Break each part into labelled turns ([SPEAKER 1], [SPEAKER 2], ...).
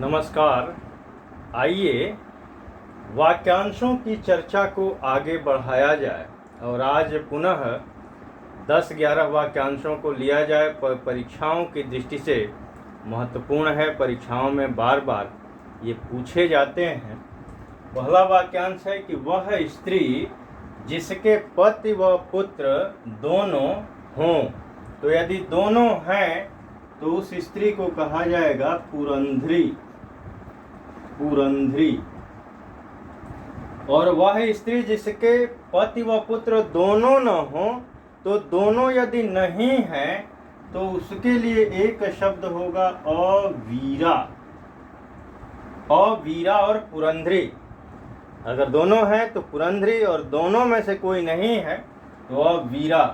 [SPEAKER 1] नमस्कार। आइए वाक्यांशों की चर्चा को आगे बढ़ाया जाए और आज पुनः 10-11 वाक्यांशों को लिया जाए। परीक्षाओं की दृष्टि से महत्वपूर्ण है, परीक्षाओं में बार बार ये पूछे जाते हैं। पहला वाक्यांश है कि वह स्त्री जिसके पति व पुत्र दोनों हों। तो यदि दोनों हैं तो उस स्त्री को कहा जाएगा पुरंध्री। पुरंध्री। और वह स्त्री जिसके पति व पुत्र दोनों न हो, तो दोनों यदि नहीं है तो उसके लिए एक शब्द होगा अवीरा। अवीरा और पुरंध्री। अगर दोनों हैं तो पुरंध्री और दोनों में से कोई नहीं है तो अवीरा।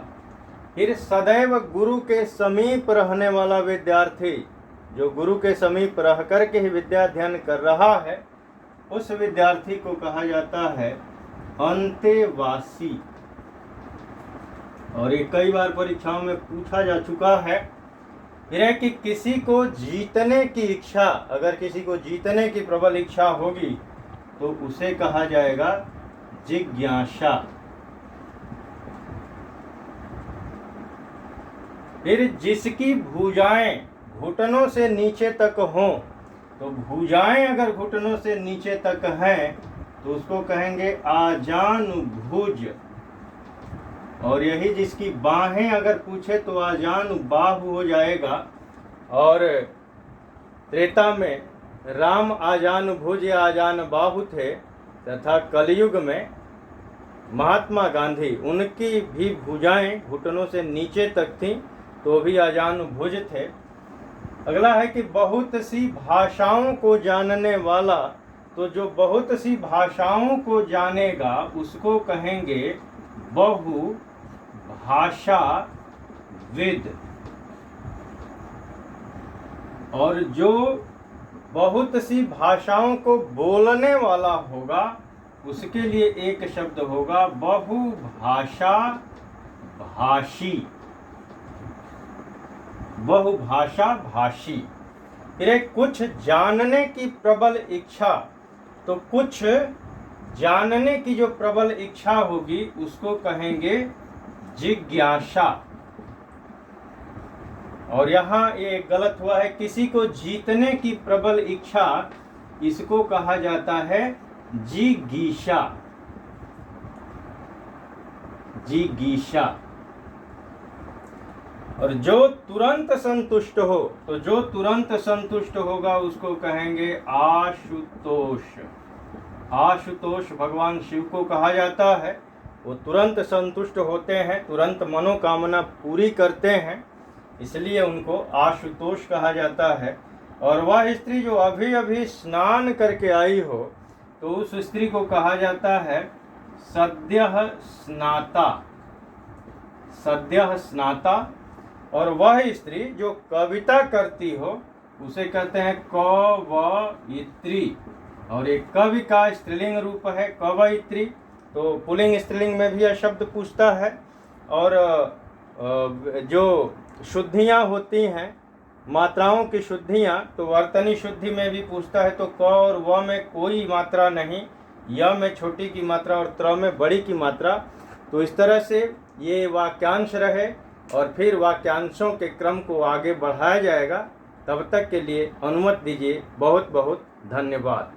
[SPEAKER 1] फिर सदैव गुरु के समीप रहने वाला विद्यार्थी, जो गुरु के समीप रह कर के ही विद्या अध्ययन कर रहा है, उस विद्यार्थी को कहा जाता है अंतेवासी। और ये कई बार परीक्षाओं में पूछा जा चुका है। फिर है कि किसी को जीतने की इच्छा, अगर किसी को जीतने की प्रबल इच्छा होगी तो उसे कहा जाएगा जिज्ञासा। फिर जिसकी भुजाएं घुटनों से नीचे तक हों, तो भुजाएं अगर घुटनों से नीचे तक हैं तो उसको कहेंगे आजानुभुज। और यही जिसकी बाहें अगर पूछे तो आजानुबाहु हो जाएगा। और त्रेता में राम आजानुभुज या आजानुबाहु थे, तथा कलयुग में महात्मा गांधी, उनकी भी भुजाएं घुटनों से नीचे तक थीं तो भी आजानुभुज थे। अगला है कि बहुत सी भाषाओं को जानने वाला। तो जो बहुत सी भाषाओं को जानेगा उसको कहेंगे बहु भाषा विद। और जो बहुत सी भाषाओं को बोलने वाला होगा उसके लिए एक शब्द होगा बहुभाषा भाषी। बहुभाषा भाषी। फिर एक कुछ जानने की प्रबल इच्छा। तो कुछ जानने की जो प्रबल इच्छा होगी उसको कहेंगे जिज्ञासा। और यहाँ ये गलत हुआ है, किसी को जीतने की प्रबल इच्छा, इसको कहा जाता है जिगीषा। जिगीषा। और जो तुरंत संतुष्ट हो, तो जो तुरंत संतुष्ट होगा उसको कहेंगे आशुतोष। आशुतोष भगवान शिव को कहा जाता है। वो तुरंत संतुष्ट होते हैं, तुरंत मनोकामना पूरी करते हैं, इसलिए उनको आशुतोष कहा जाता है। और वह स्त्री जो अभी अभी स्नान करके आई हो तो उस स्त्री को कहा जाता है सद्यः स्नाता। सद्यः स्नाता। और वह स्त्री जो कविता करती हो उसे कहते हैं कवयित्री। और एक कवि का स्त्रीलिंग रूप है कवयित्री। तो पुल्लिंग स्त्रीलिंग में भी यह शब्द पूछता है। और जो शुद्धियाँ होती हैं, मात्राओं की शुद्धियाँ, तो वर्तनी शुद्धि में भी पूछता है। तो क और व में कोई मात्रा नहीं, य में छोटी की मात्रा और त्र में बड़ी की मात्रा। तो इस तरह से ये वाक्यांश रहे और फिर वाक्यांशों के क्रम को आगे बढ़ाया जाएगा। तब तक के लिए अनुमति दीजिए। बहुत बहुत धन्यवाद।